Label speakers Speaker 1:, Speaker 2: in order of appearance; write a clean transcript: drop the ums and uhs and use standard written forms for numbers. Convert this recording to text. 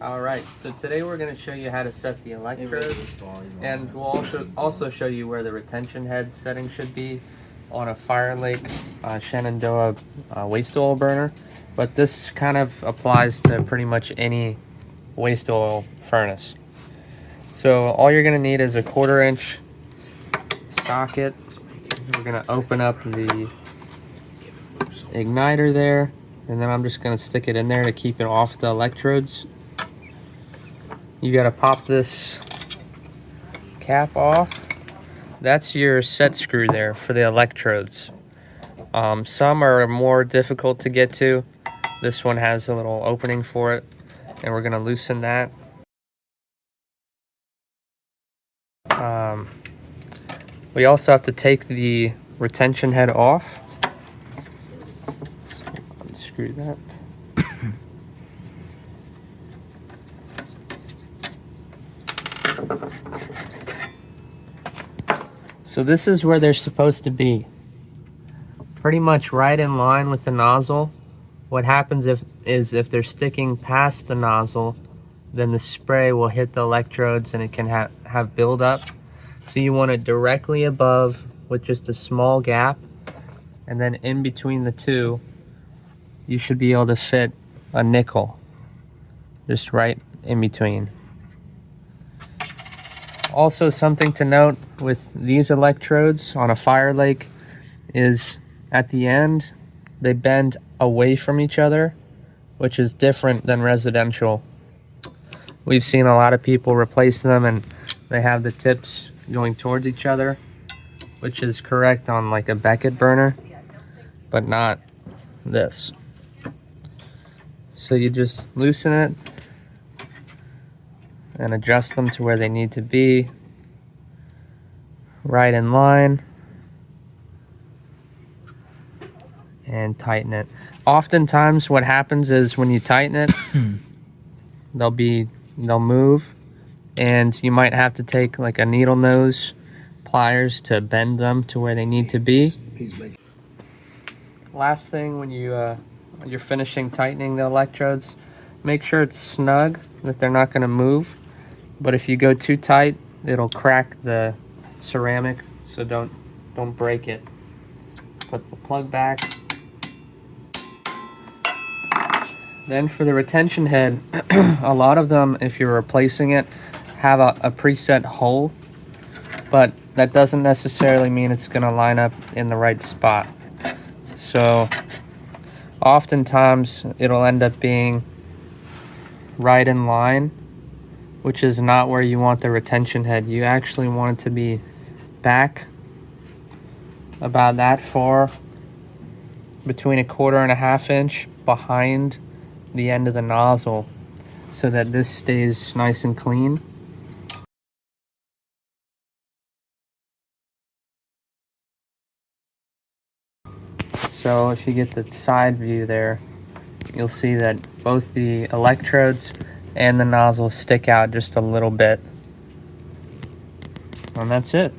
Speaker 1: Alright, so today we're going to show you how to set the electrodes, and we'll also show you where the retention head setting should be on a Firelake Shenandoah waste oil burner. But this kind of applies to pretty much any waste oil furnace. So all you're going to need is a 1/4 inch socket. We're going to open up the igniter there, and then I'm just going to stick it in there to keep it off the electrodes. You got to pop this cap off. That's your set screw there for the electrodes. Some are more difficult to get to. This one has a little opening for it, and we're going to loosen that. We also have to take the retention head off. So unscrew that. So this is where they're supposed to be. Pretty much right in line with the nozzle. What happens is if they're sticking past the nozzle, then the spray will hit the electrodes and it can have buildup. So you want it directly above with just a small gap, and then in between the two, you should be able to fit a nickel. Just right in between. Also, something to note with these electrodes on a Firelake is at the end, they bend away from each other, which is different than residential. We've seen a lot of people replace them and they have the tips going towards each other, which is correct on like a Beckett burner, but not this. So you just loosen it and adjust them to where they need to be, right in line, and tighten it. Oftentimes what happens is when you tighten it, they'll move, and you might have to take like a needle nose pliers to bend them to where they need to be. Last thing, when you're finishing tightening the electrodes, make sure it's snug, that they're not going to move. But if you go too tight, it'll crack the ceramic, so don't break it. Put the plug back. Then for the retention head, a lot of them, if you're replacing it, have a preset hole, but that doesn't necessarily mean it's going to line up in the right spot. So oftentimes it'll end up being right in line, which is not where you want the retention head. You actually want it to be back about that far, between 1/4 and 1/2 inch behind the end of the nozzle, so that this stays nice and clean. So if you get the side view there, you'll see that both the electrodes and the nozzle stick out just a little bit. And that's it.